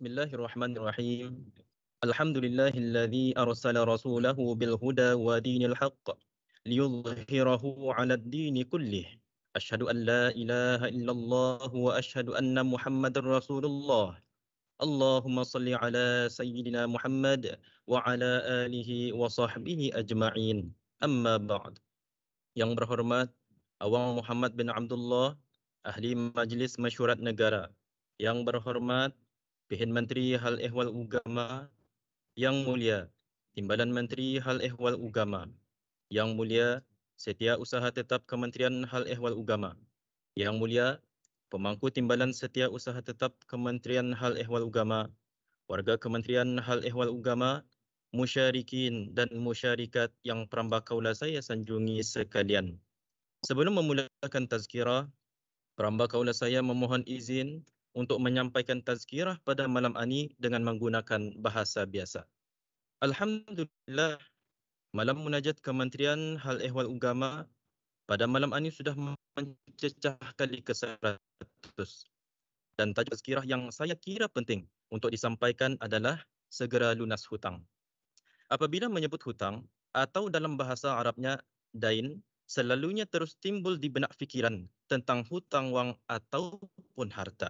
Bismillahirrahmanirrahim. Alhamdulillahilladzi arsala rasulahu bil huda wa dinil haqq liyudhhirahu 'alad dini kullih. Asyhadu an la ilaha illallah wa asyhadu anna Muhammadar Rasulullah. Allahumma salli ala sayyidina Muhammad wa ala alihi wa sahbihi ajma'in. Amma ba'd. Yang berhormat Awang Muhammad bin Abdullah, Ahli Majlis Mesyuarat Negara. Yang berhormat Pihin Menteri Hal Ehwal Ugama. Yang mulia Timbalan Menteri Hal Ehwal Ugama. Yang mulia Setiausaha Tetap Kementerian Hal Ehwal Ugama. Yang mulia Pemangku Timbalan Setiausaha Tetap Kementerian Hal Ehwal Ugama, warga Kementerian Hal Ehwal Ugama, musyarikin dan musyarikat yang perambakaula saya sanjungi sekalian. Sebelum memulakan tazkirah, perambakaula saya memohon izin untuk menyampaikan tazkirah pada malam ini dengan menggunakan bahasa biasa. Alhamdulillah, malam munajat Kementerian Hal Ehwal Ugama pada malam ini sudah mencecah kali ke-100. Dan tajuk tazkirah yang saya kira penting untuk disampaikan adalah segera lunas hutang. Apabila menyebut hutang atau dalam bahasa Arabnya dain, selalunya terus timbul di benak fikiran tentang hutang wang ataupun harta.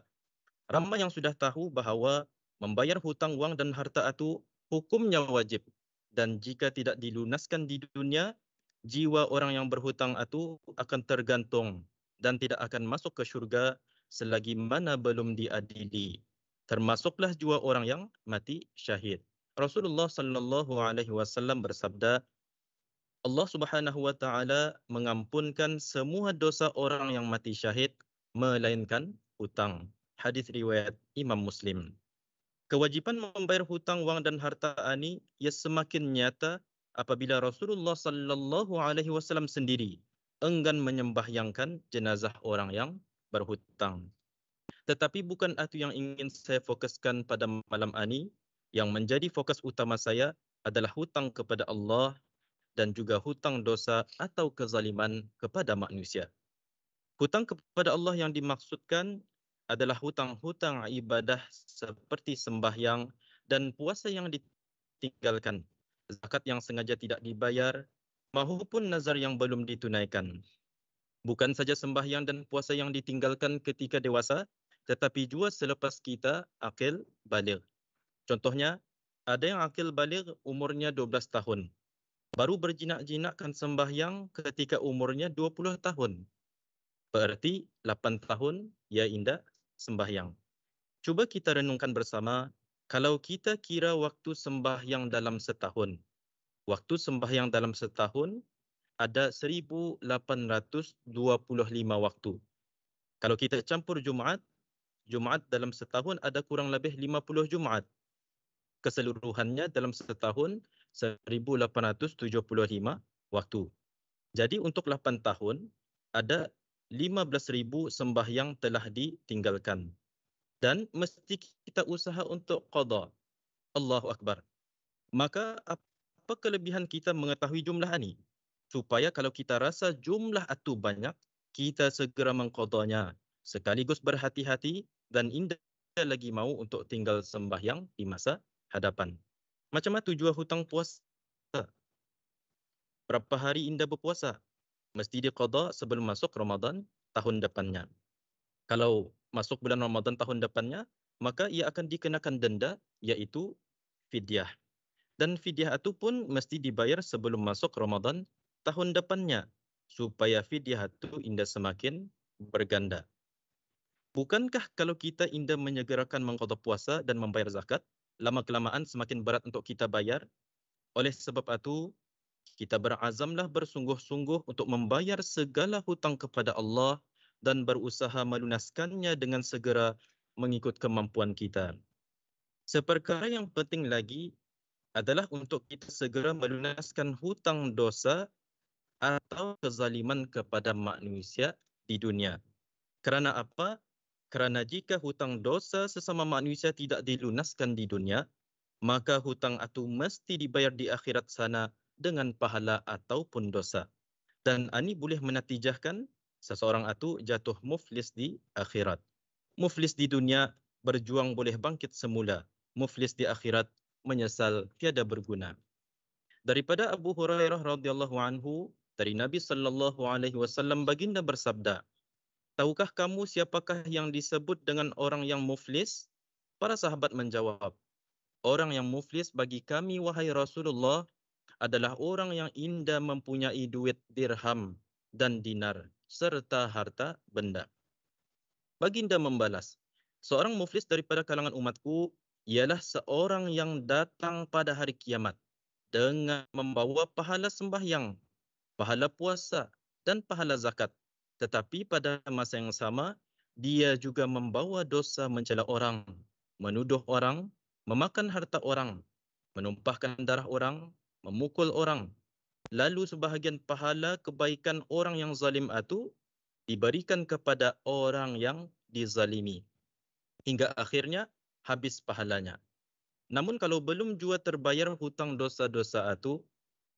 Ramai yang sudah tahu bahawa membayar hutang wang dan harta itu hukumnya wajib, dan jika tidak dilunaskan di dunia, jiwa orang yang berhutang itu akan tergantung dan tidak akan masuk ke syurga selagi mana belum diadili. Termasuklah jiwa orang yang mati syahid. Rasulullah sallallahu alaihi wasallam bersabda, Allah Subhanahu wa taala mengampunkan semua dosa orang yang mati syahid melainkan hutang. Hadis riwayat Imam Muslim. Kewajipan membayar hutang wang dan harta ini ia semakin nyata apabila Rasulullah sallallahu alaihi wasallam sendiri enggan menyembahyangkan jenazah orang yang berhutang. Tetapi bukan itu yang ingin saya fokuskan pada malam ini. Yang menjadi fokus utama saya adalah hutang kepada Allah dan juga hutang dosa atau kezaliman kepada manusia. Hutang kepada Allah yang dimaksudkan adalah hutang-hutang ibadah seperti sembahyang dan puasa yang ditinggalkan, zakat yang sengaja tidak dibayar, maupun nazar yang belum ditunaikan. Bukan saja sembahyang dan puasa yang ditinggalkan ketika dewasa, tetapi juga selepas kita akil baligh. Contohnya, ada yang akil baligh umurnya 12 tahun. Baru berjinak-jinakkan sembahyang ketika umurnya 20 tahun. Berarti 8 tahun ia indah sembahyang. Cuba kita renungkan bersama, kalau kita kira waktu sembahyang dalam setahun. Waktu sembahyang dalam setahun ada 1825 waktu. Kalau kita campur Jumaat dalam setahun ada kurang lebih 50 Jumaat. Keseluruhannya dalam setahun 1875 waktu. Jadi untuk 8 tahun ada 15,000 sembahyang telah ditinggalkan. Dan mesti kita usaha untuk qada. Allahu Akbar. Maka apa kelebihan kita mengetahui jumlah ini? Supaya kalau kita rasa jumlah itu banyak, kita segera mengqadanya. Sekaligus berhati-hati dan indah lagi mau untuk tinggal sembahyang di masa hadapan. Macam mana tujuan hutang puasa? Berapa hari indah berpuasa? Mesti diqada sebelum masuk Ramadan tahun depannya. Kalau masuk bulan Ramadan tahun depannya, maka ia akan dikenakan denda, iaitu fidyah. Dan fidyah itu pun mesti dibayar sebelum masuk Ramadan tahun depannya, supaya fidyah itu indah semakin berganda. Bukankah kalau kita indah menyegerakan mengqada puasa dan membayar zakat, lama-kelamaan semakin berat untuk kita bayar? Oleh sebab itu, kita berazamlah bersungguh-sungguh untuk membayar segala hutang kepada Allah dan berusaha melunaskannya dengan segera mengikut kemampuan kita. Seperkara yang penting lagi adalah untuk kita segera melunaskan hutang dosa atau kezaliman kepada manusia di dunia. Kerana apa? Kerana jika hutang dosa sesama manusia tidak dilunaskan di dunia, maka hutang itu mesti dibayar di akhirat sana dengan pahala ataupun dosa. Dan ini boleh menatijahkan seseorang itu jatuh muflis di akhirat. Muflis di dunia berjuang boleh bangkit semula, muflis di akhirat, menyesal tiada berguna. Daripada Abu Hurairah radhiyallahu anhu, dari Nabi sallallahu alaihi wasallam baginda bersabda, "Tahukah kamu siapakah yang disebut dengan orang yang muflis?" Para sahabat menjawab, "Orang yang muflis bagi kami wahai Rasulullah adalah orang yang indah mempunyai duit dirham dan dinar serta harta benda." Baginda membalas, "Seorang muflis daripada kalangan umatku ialah seorang yang datang pada hari kiamat dengan membawa pahala sembahyang, pahala puasa dan pahala zakat. Tetapi pada masa yang sama, dia juga membawa dosa mencela orang, menuduh orang, memakan harta orang, menumpahkan darah orang, memukul orang. Lalu sebahagian pahala kebaikan orang yang zalim itu diberikan kepada orang yang dizalimi. Hingga akhirnya habis pahalanya. Namun kalau belum jua terbayar hutang dosa-dosa itu,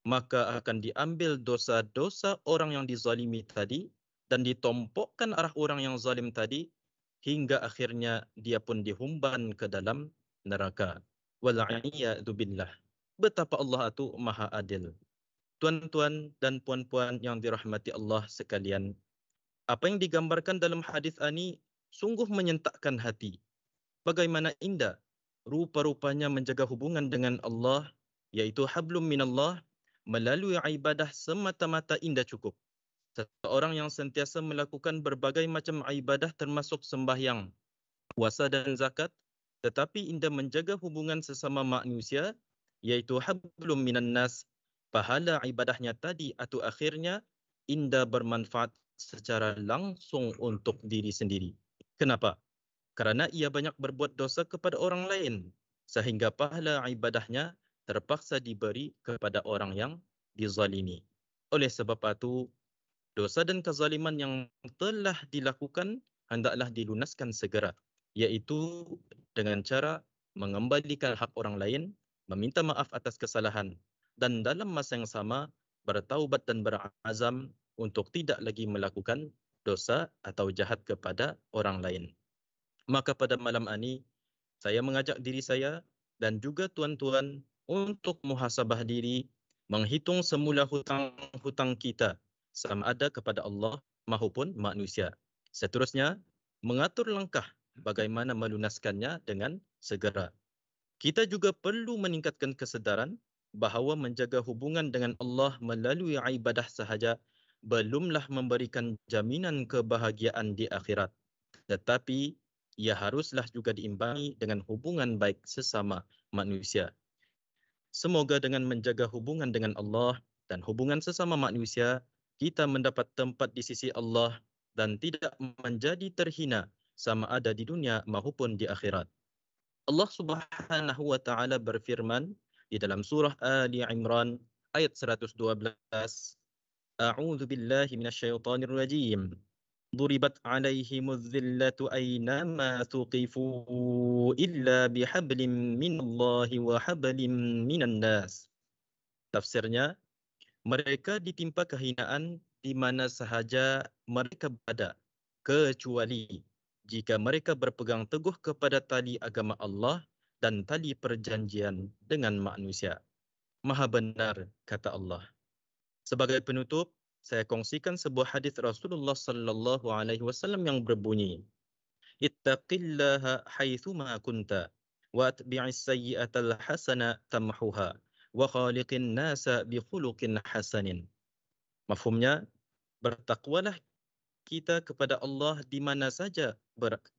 maka akan diambil dosa-dosa orang yang dizalimi tadi dan ditompokkan arah orang yang zalim tadi hingga akhirnya dia pun dihumban ke dalam neraka. Wal'iyadu billah. Betapa Allah itu maha adil. Tuan-tuan dan puan-puan yang dirahmati Allah sekalian, apa yang digambarkan dalam hadis ini sungguh menyentakkan hati. Bagaimana indah rupa-rupanya menjaga hubungan dengan Allah, yaitu hablum minallah, melalui ibadah semata-mata indah cukup. Seseorang yang sentiasa melakukan berbagai macam ibadah termasuk sembahyang, puasa dan zakat, tetapi indah menjaga hubungan sesama manusia, yaitu hablum minan nas, pahala ibadahnya tadi atau akhirnya indah bermanfaat secara langsung untuk diri sendiri. Kenapa? Kerana ia banyak berbuat dosa kepada orang lain, sehingga pahala ibadahnya terpaksa diberi kepada orang yang dizalimi. Oleh sebab itu, dosa dan kezaliman yang telah dilakukan hendaklah dilunaskan segera, iaitu dengan cara mengembalikan hak orang lain, meminta maaf atas kesalahan, dan dalam masa yang sama bertaubat dan berazam untuk tidak lagi melakukan dosa atau jahat kepada orang lain. Maka pada malam ini, saya mengajak diri saya dan juga tuan-tuan untuk muhasabah diri, menghitung semula hutang-hutang kita sama ada kepada Allah maupun manusia. Seterusnya, mengatur langkah bagaimana melunaskannya dengan segera. Kita juga perlu meningkatkan kesedaran bahawa menjaga hubungan dengan Allah melalui ibadah sahaja belumlah memberikan jaminan kebahagiaan di akhirat. Tetapi ia haruslah juga diimbangi dengan hubungan baik sesama manusia. Semoga dengan menjaga hubungan dengan Allah dan hubungan sesama manusia, kita mendapat tempat di sisi Allah dan tidak menjadi terhina sama ada di dunia maupun di akhirat. Allah Subhanahu wa taala berfirman di dalam surah Ali Imran ayat 112, A'udzu billahi minasyaitonir rajim. ضربت عليهم الذلة أينما ثقفوا إلا بحبل من الله وحبل من الناس. Tafsirnya, mereka ditimpa kehinaan di mana sahaja mereka berada, kecuali jika mereka berpegang teguh kepada tali agama Allah dan tali perjanjian dengan manusia. Maha benar, kata Allah. Sebagai penutup, saya kongsikan sebuah hadis Rasulullah sallallahu alaihi wasallam yang berbunyi, Ittaqillaha haitsuma kunta wa atbi'is sayyi'atal hasana tamhuha wa khaliqin nasa bi khuluqin hasanin. Mafhumnya, bertakwalah kita kepada Allah di mana saja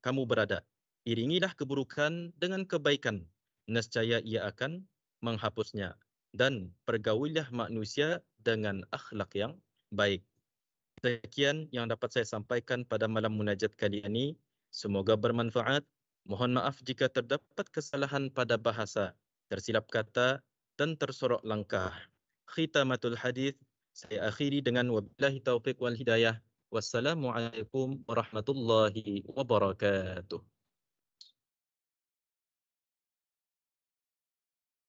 kamu berada. Iringilah keburukan dengan kebaikan, nescaya ia akan menghapusnya. Dan pergaulilah manusia dengan akhlak yang baik. Sekian yang dapat saya sampaikan pada malam munajat kali ini. Semoga bermanfaat. Mohon maaf jika terdapat kesalahan pada bahasa, tersilap kata dan tersorok langkah. Khitamatul hadis, saya akhiri dengan wabillahi taufiq wal hidayah. Wassalamualaikum warahmatullahi wabarakatuh.